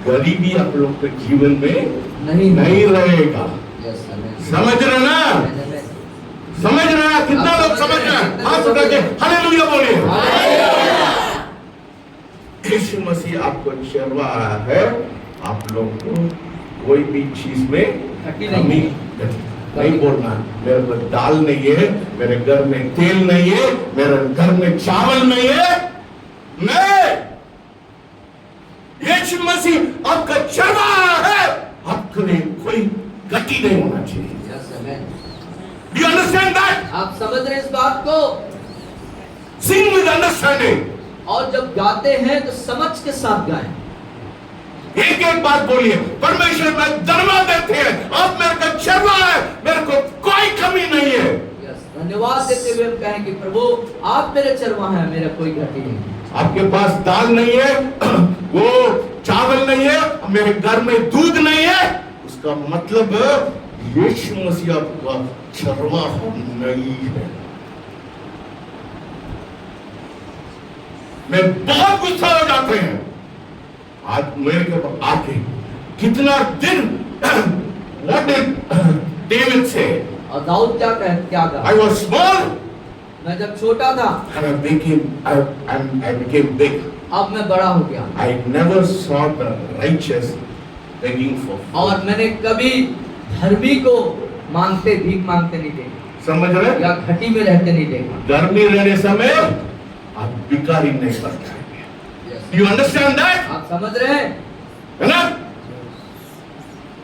गरीबी आप लोग के जीवन में नहीं रहेगा। समझ रहे ना? समझ रहे हैं? कितना लोग समझ रहे हैं? हाथ उठा के हालेलुया बोलिए। यीशु मसीह आपको चरवाहा है। आप लोग को कोई भी चीज में कमी नहीं बोलना। मेरे को दाल नहीं है, मेरे घर में तेल नहीं है, मेरे घर में चावल नहीं है। नहीं, यीशु मसीह आपका चरवाहा है। आपके लिए कोई गति नहीं होना चाहिए। Do you understand that? आप समझ रहे हैं इस बात को? Sing with understanding. और जब गाते हैं तो समझ के साथ गाएं। एक एक बात बोलिए, परमेश्वर में धन्यवाद देते हैं, आप मेरे का चरवाहा है, मेरे को कोई कमी नहीं है। धन्यवाद देते हुए हम कहें कि प्रभु आप मेरे चरवाहा हैं, मेरा कोई घटी नहीं। आपके पास दाल नहीं है, वो चावल नहीं है, मेरे घर में दूध नहीं है, उसका मतलब यीशु मसीह आपका चरवाहा नहीं है। मैं बहुत गुस्सा हो जाते हैं। आज मेरे के पास आके कितना दिन what did David say? और दाऊद क्या कहा? I was small. मैं जब छोटा था And I became big. अब मैं बड़ा हो गया। I never saw the righteous begging for food. और मैंने कभी धर्मी को भीख मांगते नहीं देखा। समझ रहे? या घटी में रहते नहीं देखा। गर्मी रहने समय आप भिखारी नहीं बन जाएंगे। You understand that? आप समझ रहे हैं? है ना?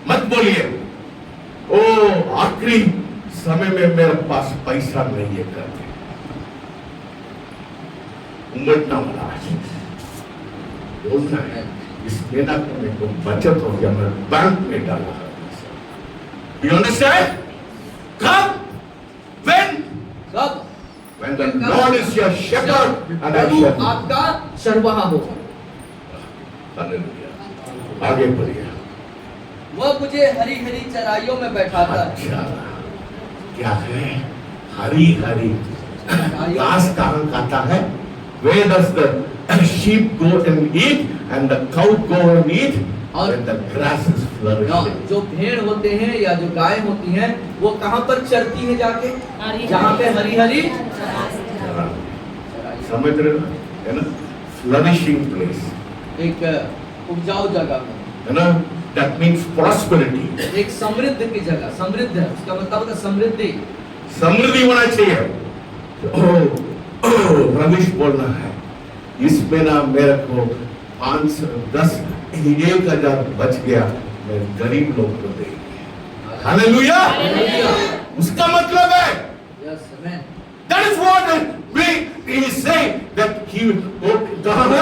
मत बोलिए, ओ आखिरी समय में मेरे पास पैसा नहीं है करके उमड़ना वाला बोलना है। इस महीना को मेरे को बचत हो गया, मैं बैंक में डाला। You understand? कब? When the Lord is your shepherd and I shall be. आपका चरवाहा होगा। हालेलुया। आगे बढ़िए। वह मुझे हरी हरी चराइयों में बैठाता है। अच्छा, क्या है? हरी हरी घास कहाँ खाता है? Where does the sheep go and eat and the cow go and eat? और the grass is flourishing. जो भेड़ होते हैं या जो गाय होती हैं वो कहाँ पर चरती है जाके? जहाँ पे हरी हरी समझ रहे हो? है ना? फ्लरिशिंग प्लेस, एक उपजाऊ जगह में, है ना? That means prosperity. एक समृद्ध की जगह, समृद्ध है उसका मतलब होता है समृद्धि। समृद्धि होना चाहिए। रमेश बोलना है, इसमें ना मेरे को 5-10 1,000 बच गया, मैं गरीब लोग को देंगे। हालेलुया। उसका मतलब है that is what he is saying that he कहाँ है?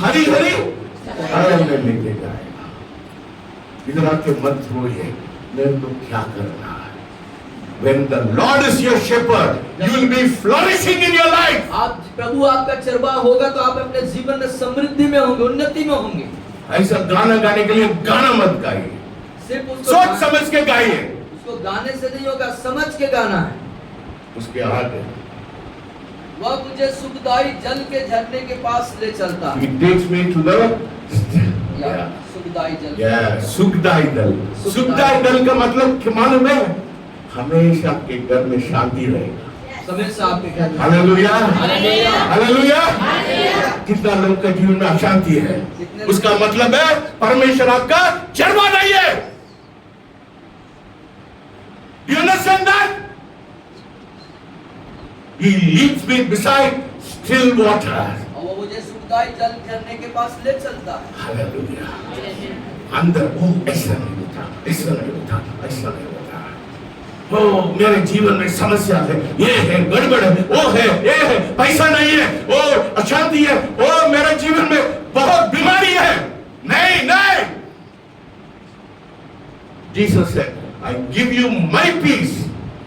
हरी हरी में लेके जाएगा। इधर आके मत रोइए, मेरे को क्या करना है? When the Lord is your shepherd, you will be flourishing in your life. आप प्रभु आपका चरवाहा होगा तो आप अपने जीवन में समृद्धि में होंगे, उन्नति में होंगे। ऐसा गाना गाने के लिए गाना मत गाइए, सिर्फ उसको सोच समझ के गाइए। उसको गाने से नहीं होगा, समझ के गाना है। उसके आगे वह मुझे सुखदाई जल के झरने के पास ले चलता है। He takes me to the सुखदाई जल। सुखदाई दल। सुखदाई दल का मतलब क्या मालूम है? हमेशा आपके घर में शांति रहेगा। हमेशा आपके घर में। Hallelujah, hallelujah. कितना लोग का जीवन में अशांति है, उसका मतलब है परमेश्वर आपका चरवाहा नहीं है। You understand that? He leads me beside still water. और वो मुझे सुखदाई जल झरने के पास ले चलता है। हालेलुया। अंदर वो ऐसा नहीं होता, ऐसा नहीं होता, ऐसा नहीं होता। ओ मेरे जीवन में समस्या है, ये है, गड़बड़ है, वो है, ये है, पैसा नहीं है, वो अशांति है, वो मेरे जीवन में बहुत बीमारी है। नहीं नहीं, Jesus said, I give you my peace.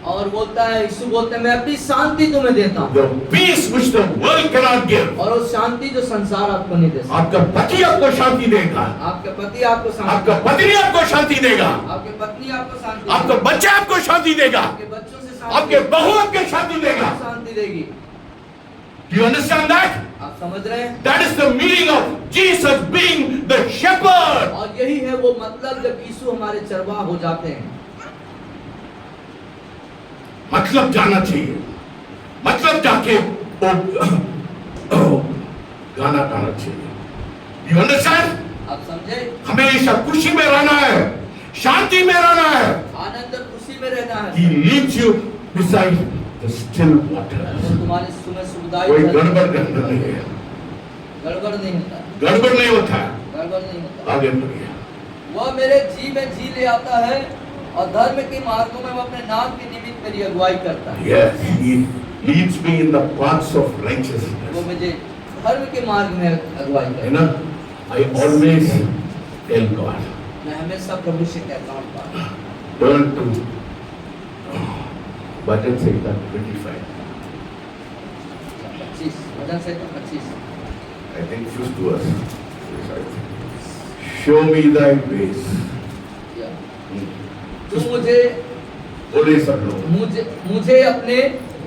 और बोलता है, यीशु बोलते हैं, मैं अपनी शांति तुम्हें देता हूँ। The peace which the world cannot give. और वो शांति जो संसार आपको नहीं दे सकता। आपका पति आपको शांति देगा, आपका पति आपको शांति, आपका पत्नी आपको शांति देगा, आपके पत्नी आपको शांति, आपका बच्चा आपको शांति देगा, आपके बच्चों से शांति, आपके बहू आपको शांति देगा। शांति देगी। Do you understand that? आप समझ रहे हैं? That is the meaning of Jesus being the shepherd. मतलब जब यीशु हमारे चरवाहा हो जाते हैं, मतलब जाना चाहिए, मतलब जाके गाना गाना चाहिए। You understand? आप समझे? हमेशा खुशी में रहना है, शांति में रहना है। आनंद और खुशी में रहना है। He leads you beside the still water. वो तुम्हारे सुबह सुखदाई कोई जल- गड़बड़ करना नहीं है, गड़बड़ नहीं होता, गड़बड़ नहीं होता है। गड़बड़ नहीं होता। आगे बढ़िए। वह मेरे जी में जी ले आता है और धर्म के मार्गों में वो अपने नाम के निमित्त मेरी अगुवाई करता है। Yes, he leads me in the paths of वो righteousness. मुझे धर्म के मार्ग में अगुवाई है करता ना? I always tell God, है। मैं हमेशा प्रभु से कहता हूँ, turn to भजन संहिता 25. 25 भजन से 25 I think 5th verse. Yes, I think. Show me thy ways. या, Hmm. तू मुझे बोले सब लोग।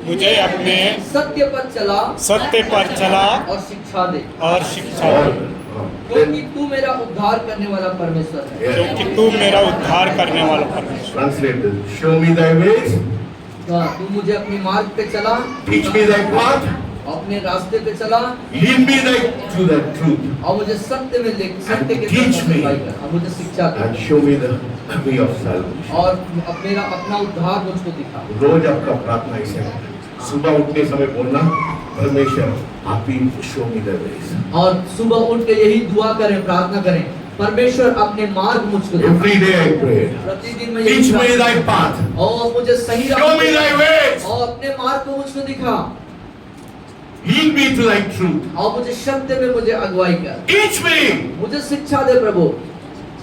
मुझे अपने सत्य पर चला सत्य पर चला और शिक्षा दे, और शिक्षा और दे, क्योंकि तू मेरा उद्धार करने वाला परमेश्वर है। क्योंकि तू मेरा उद्धार करने वाला परमेश्वर। Translate this. Show me thy ways. हाँ, तू मुझे अपने मार्ग पे चला, Teach me thy path. अपने रास्ते पे चला Lead me to the truth. और मुझे सत्य में ले, सत्य के Teach तरफ me. अगुवाई कर, और मुझे शिक्षा दे And show me the way of salvation. और मेरा अपना उद्धार मुझको दिखा। रोज आपका प्रार्थना इसे है। सुबह उठने समय बोलना, परमेश्वर आप ही शो मी द वेज। और सुबह उठ के यही दुआ करें, प्रार्थना करें, परमेश्वर अपने मार्ग मुझको दिखा। Every day I pray. प्रतिदिन मैं Teach यही me प्रार्थना- thy path. और मुझे सही Show me thy ways. और अपने मार्ग को मुझको दिखा Lead me to thy truth. और मुझे सत्य में मुझे अगुवाई कर, Teach me. मुझे शिक्षा दे प्रभु।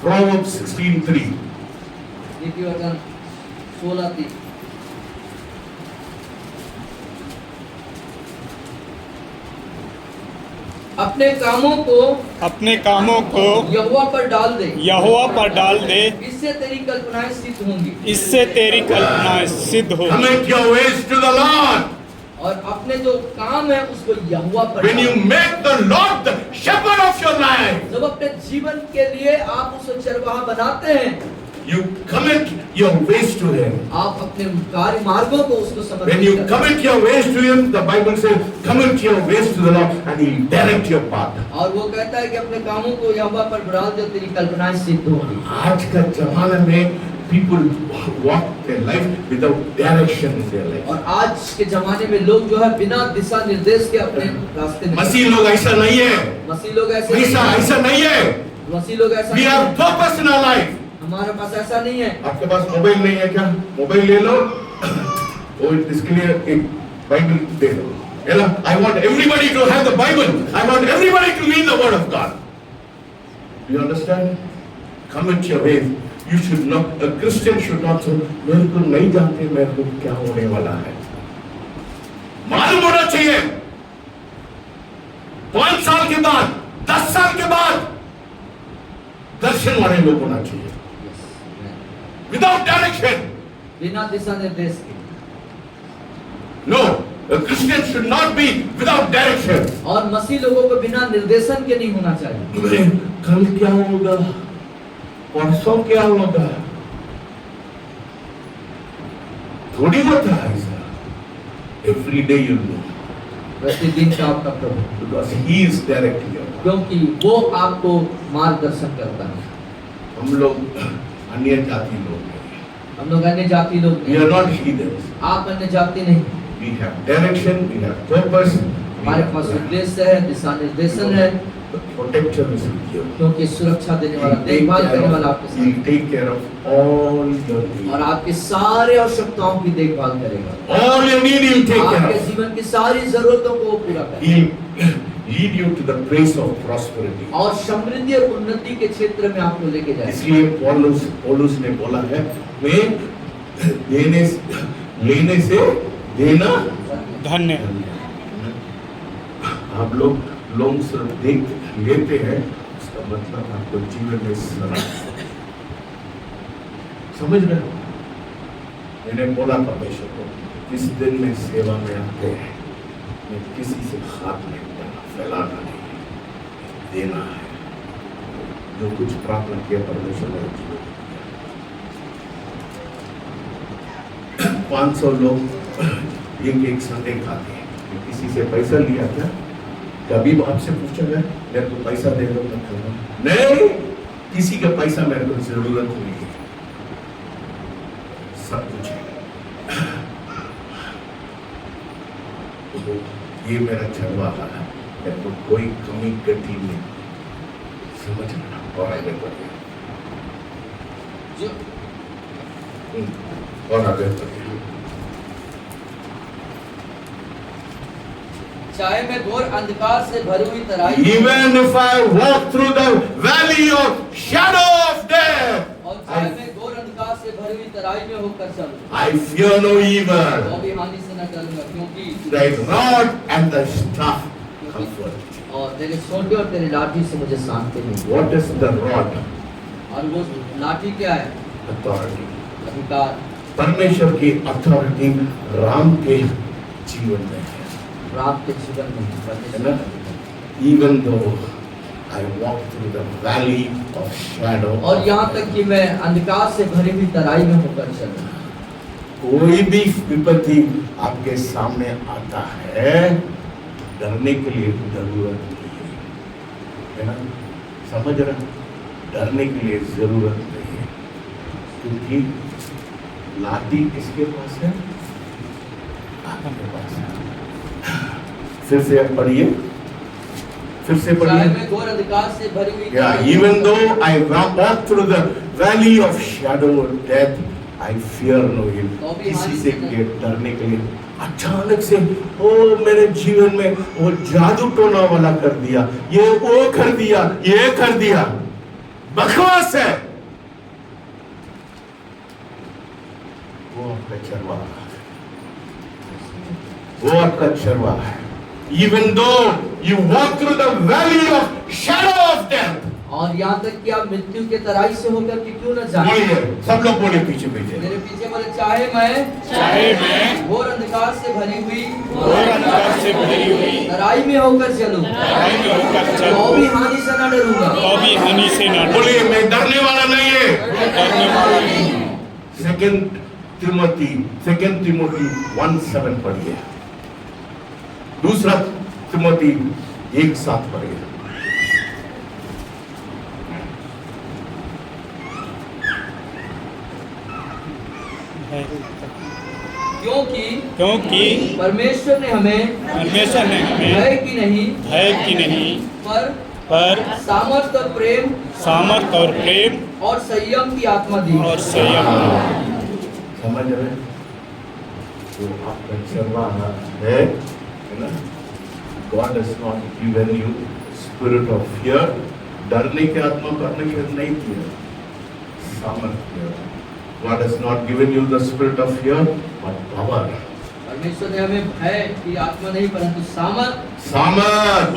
Proverbs 16:3. नीति वचन 16:3 अपने कामों को यहोवा पर डाल दे, यहोवा पर डाल दे, इससे तेरी कल्पनाएं सिद्ध होंगी। इससे तेरी कल्पनाएं सिद्ध हो। Commit your ways to the Lord. और अपने जो काम है उसको यहोवा पर When you डाल। make the Lord the shepherd of your life, जब अपने जीवन के लिए आप उसे चरवाहा बनाते हैं, you commit your ways to Him. आप अपने कार्य मार्गों को उसको When समर्पित you करते हैं। commit your ways to Him, the Bible says, commit your ways to the Lord and He will direct your path. और वो कहता है कि अपने कामों को यहोवा पर डाल दो, तेरी कल्पनाएं सिद्ध होंगी। आज का जमाना में people walk their life without direction in their life. और आज के जमाने में लोग जो है बिना दिशा निर्देश के अपने रास्ते में, मसीह लोग ऐसा नहीं है, मसीह लोग ऐसे नहीं हैं। ऐसा नहीं है। मसीह लोग ऐसा We नहीं have हैं। purpose in our life. हमारे पास ऐसा नहीं है। आपके पास मोबाइल नहीं है क्या? मोबाइल ले लो, और इसके लिए एक बाइबल दे दो, है ना? I want everybody to have the Bible. I want everybody to read the Word of God. Do you understand? Commit your ways. You should not. A Christian should not say, मेरे को नहीं जानते मेरे को क्या होने वाला है। मालूम होना चाहिए। 5 साल के बाद, 10 साल के बाद दर्शन वाले लोग होना चाहिए। Without direction. बिना दिशा निर्देश के। No, a Christian should not be without direction. और मसीह लोगों को बिना निर्देशन के नहीं होना चाहिए। कल क्या होगा, परसों क्या होगा, थोड़ी होता है ऐसा। Every day you know, प्रतिदिन का आपका प्रभु, because He is directing you. क्योंकि वो आपको मार्गदर्शन करता है। हम लोग अन्य जाति लोग हैं। हम लोग अन्य जाति लोग We नहीं। are not heathens. आप अन्य जाति नहीं। We have direction. We have purpose. हमारे पास उद्देश्य है, दिशा निर्देशन है, The protector is with you. क्योंकि सुरक्षा देने वाला, He'll देखभाल करने वाला आपके साथ, He'll take care of all your needs. और आपके सारे आवश्यकताओं की देखभाल करेगा। All your need He'll take care आपके of. जीवन की सारी जरूरतों को वो पूरा करेगा He'll lead you to the place of prosperity. और समृद्धि और उन्नति के क्षेत्र में आपको लेके जाएगा। इसलिए पौलुस ने बोला है, मैं लेने से देना धन्य। आप लोग सिर्फ देख लेते हैं, उसका मतलब आपको जीवन में समझ रहे हो? मैंने बोला परमेश्वर को, जिस दिन में सेवा में आते हैं, मैं किसी से हाथ नहीं फैलाना नहीं, देना है। जो कुछ प्रार्थना किया परमेश्वर ने उसको 500 लोग एक संडे खाते हैं। किसी से पैसा लिया क्या? कभी आपसे पूछा गया मेरे को पैसा दे दो मैं खाऊंगा? नहीं, किसी का पैसा मेरे को जरूरत नहीं है, सब कुछ है। तो ये मेरा चरवाहा है, मेरे को कोई कमी गति नहीं, समझना। और आगे बढ़िए, और आगे बढ़िए। चाहे मैं घोर अंधकार से भरी हुई तराई Even if I walk through the valley of shadow of death, और चाहे मैं घोर अंधकार से भरी हुई तराई में होकर चलूं, I fear no evil. तो भी हानि से न डरूंगा, क्योंकि Thy rod and the staff comfort me. और तेरे सोंटे और तेरे लाठी से मुझे शांति मिली। What is the rod? और वो लाठी क्या है? Authority. अधिकार। परमेश्वर की अथॉरिटी राम के जीवन में है, राम के जीवन में है परमेश्वर ना? Even though I walk through the valley of shadow, और यहाँ तक कि मैं अंधकार से भरी हुई तराई में होकर चलूं, कोई भी विपत्ति आपके सामने आता है, डरने के लिए जरूरत नहीं है, है ना? समझ रहे? डरने के लिए जरूरत नहीं है, क्योंकि लाठी किसके पास है? आपके पास है। फिर से आप पढ़िए, फिर से चाहे पढ़िए। मैं घोर अंधकार से भरी हुई Yeah, तराई में even होकर though I walk through the valley of shadow of death, I fear no evil. किसी से के डरने के लिए अचानक से ओ मेरे जीवन में वो जादू टोना वाला कर दिया, ये वो कर दिया, ये कर दिया, बकवास है। वो आपका चरवाहा है, वो आपका चरवाहा है। Even though you walk through the valley of shadow of death, और यहाँ तक कि आप मृत्यु के तराई से होकर के क्यों न जाए। बोलिए, सब लोग बोले पीछे पीछे। मेरे पीछे बोले, चाहे मैं घोर अंधकार से भरी हुई अंधकार से भरी हुई तराई में होकर चलूं, तराई में होकर तो चलूं, भी हानि से न डरूंगा। तो भी हानि से न बोलिए, मैं डरने वाला नहीं है। डरने वाला नहीं। सेकंड तिमोथी 1:7 पढ़िए, दूसरा तिमोथी 1:7 पढ़िए। क्योंकि परमेश्वर ने हमें भय की नहीं पर सामर्थ और प्रेम और संयम की आत्मा दी। और संयम समझ रहे? तो आपका चरवाहा है ना? God has not given you spirit of fear, डरने की आत्मा परमेश्वर नहीं दिया, सामर्थ्य। God has not given you the spirit of fear, but power. परमेश्वर ने हमें भय की आत्मा नहीं परंतु सामर्थ,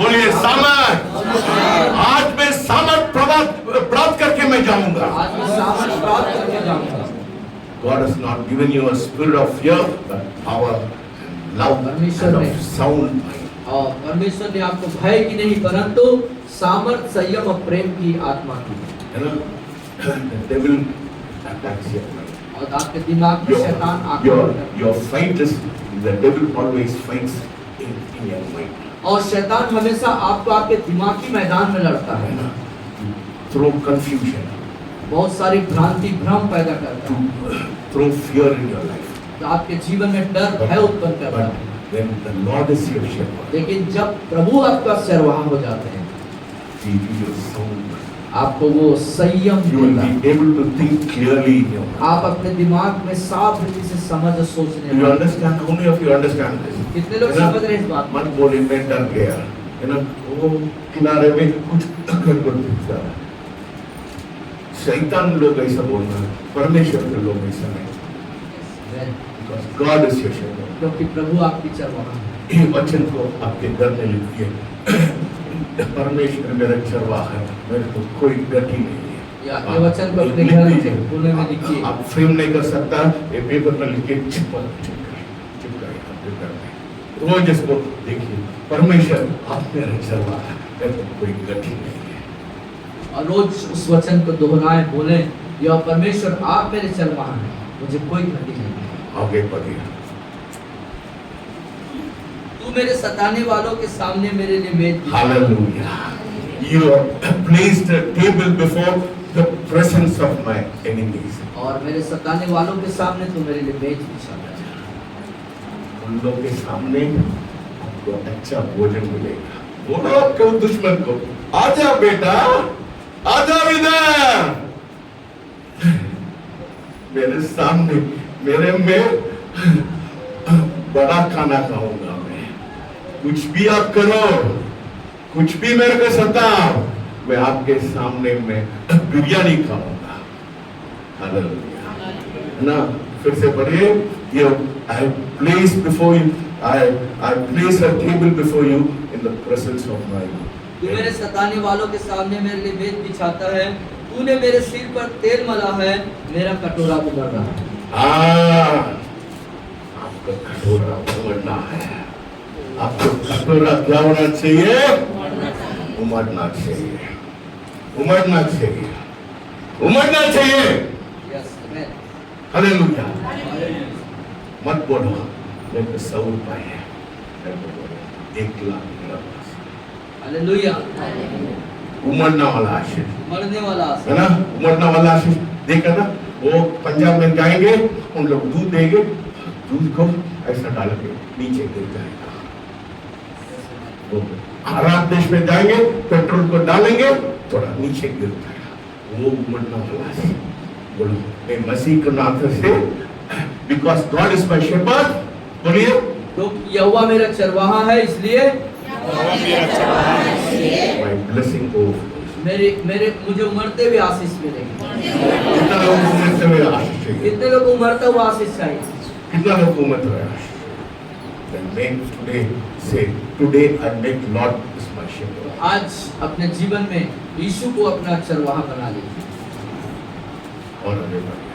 बोलिए सामर्थ। आज मैं सामर्थ प्राप्त करके मैं जाऊंगा। आज मैं सामर्थ प्राप्त करके जाऊंगा। God has not given you a spirit of fear, but power and love and of sound mind. और परमेश्वर ने आपको भय की नहीं परंतु सामर्थ, संयम और प्रेम की आत्मा दी। है ना? The devil attacks your mind. और आपके दिमाग में शैतान आक्रमण करता है। Your fight is the devil always fights in your mind. और शैतान हमेशा आपको आपके दिमागी मैदान में लड़ता है, Throw confusion, बहुत सारी भ्रांति भ्रम पैदा करता है, to throw fear in your life. तो आपके जीवन में डर भय उत्पन्न करता है। When the Lord is your shepherd, लेकिन जब प्रभु आपका चरवाहा हो जाते हैं, He gives you sound mind. आपको वो संयम You will देता है। be able to think clearly in your mind. आप अपने दिमाग में साफ रीति से समझ और सोचने Do you लगते understand? How many of you understand this? हैं। कितने लोग है ना? समझ रहे हैं इस बात को? मत बोले मैं डर गया, है ना? वो किनारे में कुछ गड़बड़ दिखता है। शैतान लोग ऐसा बोल रहे हैं, परमेश्वर के लोग ऐसा नहीं। Because God is your shepherd. क्योंकि प्रभु आपकी चरवाहा है। ये वचन को आपके घर में लिखिए, परमेश्वर मेरा चरवाहा है, मेरे को कोई गति नहीं है। ये वचन को अपने घर में कोने में लिखिए। आप फ्रेम नहीं कर सकता, ये पेपर में लिखिए, चिपकाइए अपने घर में। रोज इसको देखिए, परमेश्वर आप मेरा चरवाहा है, मेरे को कोई गति नहीं है। और रोज उस वचन को दोहराएं, बोलें, या परमेश्वर आप मेरे चरवाहा हैं, मुझे कोई घटी नहीं है। आगे बढ़िए। तू मेरे सताने वालों के सामने मेरे लिए मेज बिछा। Hallelujah. You have placed a table before the presence of my enemies. और मेरे सताने वालों के सामने तू मेरे लिए मेज बिछा। उन लोग के सामने आपको अच्छा भोजन मिलेगा। बोलो आपके दुश्मन को, आजा बेटा, आजा इधर, मेरे सामने, मेरे में बड़ा खाना खाऊंगा मैं। कुछ भी आप करो, कुछ भी मेरे को सताओ, मैं आपके सामने में बिरयानी खाऊंगा। हालेलुया। ना फिर से पढ़िए, ये I place before you, I place a table before you in the presence of my तू मेरे सताने वालों के सामने मेरे लिए मेज बिछाता है, तूने मेरे सिर पर तेल मला है, मेरा कटोरा उमड़ रहा है। आपका कटोरा उमड़ना है। आपको कटोरा क्या होना चाहिए? उमड़ना चाहिए, उमड़ना चाहिए, उमड़ना चाहिए। Yes, amen. हालेलुया। मत बोलो मेरे को 100 रुपए है, मेरे को बोलो 1 लाख मेरा पास। हालेलुया। उमड़ना वाला आशीष मरने वाला है ना, उमड़ना वाला आशीष। देखा ना, वो पंजाब में जाएंगे, उन लोग दूध देंगे, दूध को ऐसा डालेंगे, नीचे गिर जाएगा। वो अरब देश में जाएंगे, पेट्रोल को डालेंगे, थोड़ा नीचे गिर जाएगा। वो उमड़ना वाला आशीष। बोलो मैं मसीह के नाम से, because God is my shepherd, बोलिए, तो यहोवा मेरा चरवाहा है, इसलिए यहोवा मेरा चरवाहा है, my blessing overflows। मेरे मुझे उमड़ते हुए आशीष मिलेगी। कितना लोग उमड़ते हुए आशीष चाहिए? कितने लोग उमड़ता हुआ आशीष चाहिए? कितना लोग उमड़ते हुए आशीष? Then make today, say today I make Lord is my shepherd। आज अपने जीवन में यीशु को अपना चरवाहा बना लीजिए। और आगे बढ़िए।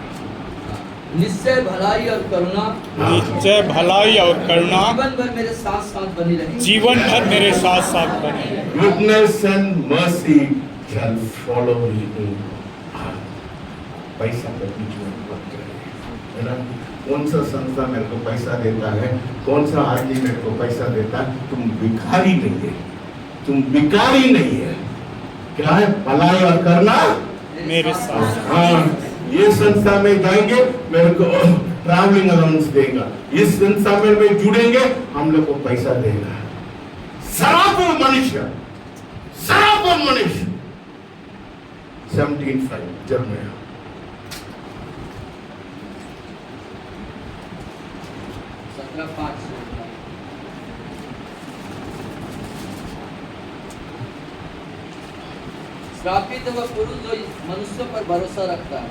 निश्चय भलाई और करुणा निश्चय भलाई और करुणा जीवन भर मेरे साथ साथ बनी रहेगी। जीवन भर मेरे साथ साथ बने। Goodness and mercy shall follow you। पैसा के बीच में मत जाइए, है ना। कौन सा संस्था मेरे को पैसा देता है, कौन सा आदमी मेरे को पैसा देता है, तुम भिखारी नहीं है, तुम भिखारी नहीं है। क्या है? भलाई और करना मेरे साथ। हाँ, ये संस्था में जाएंगे, मेरे को ट्रैवलिंग अलाउंस देगा, इस संस्था में जुड़ेंगे, हम लोग को पैसा देगा। शराब मनुष्य, शराब मनुष्य। 17:5 जर्मनी। श्रापित वह पुरुष जो मनुष्य पर भरोसा रखता है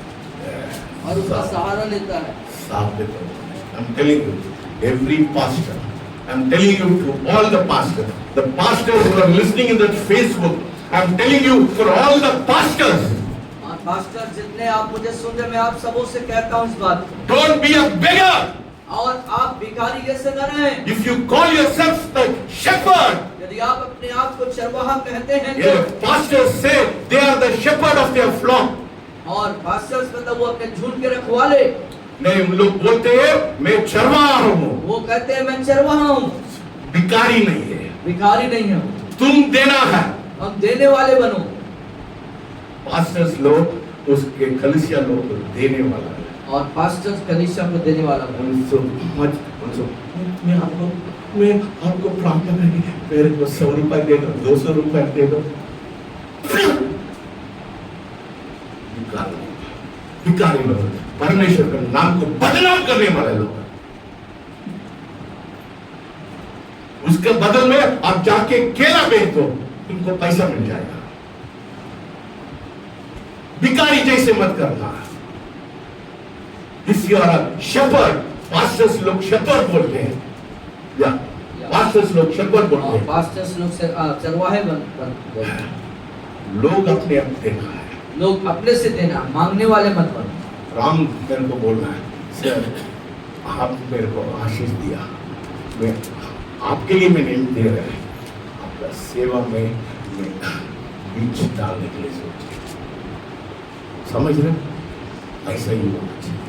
और उसका सहारा लेता है। I'm telling you, every pastor, I'm telling you to all the pastors who are listening in that Facebook, I'm telling you for all the pastors, और पास्टर जितने आप मुझे सुन रहे, मैं आप सबों से कहता हूँ इस बात को, don't be a beggar। और आप भिखारी जैसे न रहें। If you call yourself the shepherd, यदि आप अपने आप को चरवाहा कहते हैं the pastors say they are the shepherd of their flock। और पास्टर्स मतलब वो अपने झुंड के रखवाले। नहीं, उन लोग बोलते हैं मैं चरवाहा हूँ, वो कहते हैं मैं चरवाहा हूँ, भिखारी नहीं है। भिखारी नहीं हूँ। तुम देना है। हम देने वाले बनो। पास्टर्स लोग उसके कलीसिया लोग को देने वाला है, और पास्टर्स कलीसिया को देने वाला बनो। मैं आपको प्रार्थना करेंगे, मेरे को 100 रुपए दे दो, 200 रुपए दे दो। भिखारी लोग, परमेश्वर के नाम को बदनाम करने वाले लोग। उसके बदल में आप जाके केला बेच दो, तुमको पैसा मिल जाएगा। भिखारी जैसे मत करना। If you are a shepherd, pastors लोग shepherd बोलते हैं, या pastors लोग shepherd बोलते हैं। पास्टर्स लोग चरवाहे बन लोग अपने आप देना है, लोग अपने से देना, मांगने वाले मत बनो। राम मेरे को बोल रहा है, सर आप मेरे को आशीष दिया, मैं आपके लिए मैं नहीं दे रहा है, आपका सेवा में मैं बीच डालने के लिए सोचे। समझ रहे? ऐसा ही होना चाहिए।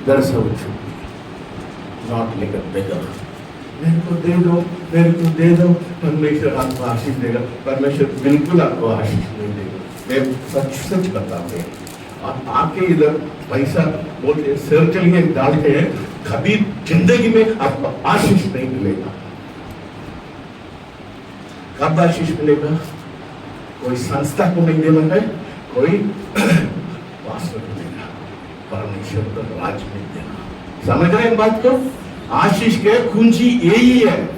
That's how it should be. Not like a beggar. मेरे को दे दो, मेरे को दे दो, परमेश्वर आपको आशीष देगा। परमेश्वर बिल्कुल आपको आशीष नहीं देगा। मैं सच सच बताते हैं। आप आके इधर पैसा बोलते सर्कल में डालते हैं, कभी जिंदगी में आपको आशीष नहीं मिलेगा। कब आशीष मिलेगा? कोई संस्था को नहीं देना है, कोई पास्टर को देना, परमेश्वर को राज में देना। समझ रहे हैं बात को? आशीष के कुंजी यही है।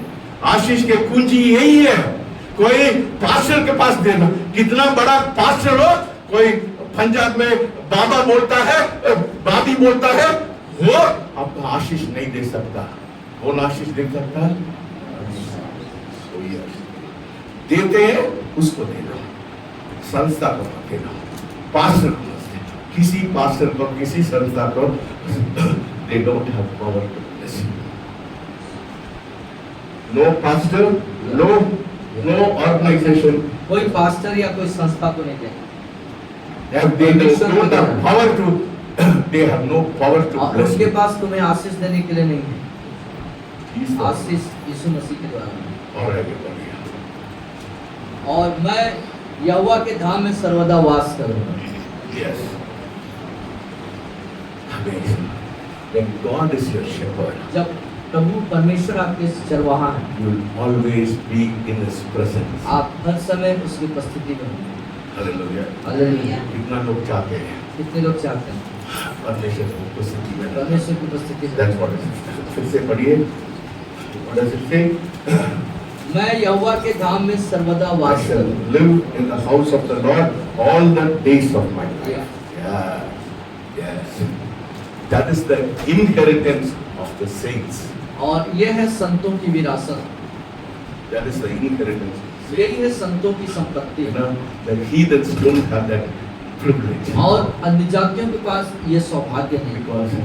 आशीष के कुंजी यही है। कोई पास्टर के पास देना, कितना बड़ा पास्टर हो, कोई पंजाब में बाबा बोलता है, बाबी बोलता है, वो आपको आशीष नहीं दे सकता। कौन आशीष दे सकता है? देते हैं उसको देना, संस्था को देना, पास्टर को देना। किसी पास्टर को, किसी संस्था को they don't have power to bless you. No pastor, no organization. कोई पास्टर या कोई संस्था को नहीं देगा। They don't have power to. They have no power to और bless उसके you. पास तुम्हें आशीष देने के लिए नहीं है। He's the- आशीष यीशु मसीह के द्वारा है। और everybody. और मैं यहोवा के धाम में सर्वदा वास करूंगा। Yes. Amazing. When God is your shepherd, जब प्रभु परमेश्वर आपके चरवाहा हैं, you will always be in His presence. आप हर समय उसकी उपस्थिति में होंगे। Hallelujah. हालेलुया। कितना लोग चाहते हैं कितने लोग चाहते हैं परमेश्वर की उपस्थिति में रहना? परमेश्वर की उपस्थिति में? That's what it is. फिर से पढ़िए। What does it say? मैं यहोवा के धाम में सर्वदा I वास shall करूंगा। live in the house of the Lord all the days of my life. Yeah. Yeah. Yes. That is the inheritance of the saints. और यह है संतों की विरासत। That is the inheritance. यही है संतों की संपत्ति। You know, the heathens don't have that privilege. और अन्य जातियों के पास ये सौभाग्य नहीं। Because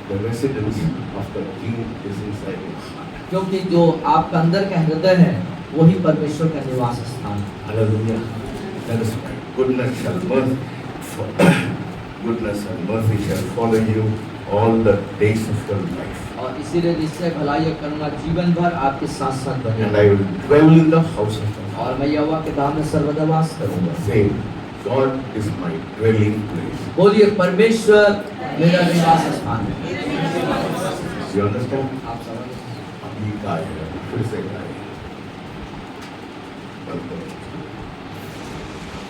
the residence of the king is inside your heart. क्योंकि जो आपका अंदर का हृदय है वही परमेश्वर का निवास स्थान है। Hallelujah. That is why goodness and mercy shall follow you all the days of your life. और इसीलिए निश्चय भलाई और करुणा जीवन भर आपके साथ साथ And बने। I will dwell in the house of the Lord. और मैं यहोवा के धाम में सर्वदा वास करूंगा। Say, God is my dwelling place. बोलिए परमेश्वर मेरा निवास स्थान है। You understand? आप समझ? अभी गाए, फिर से गाए।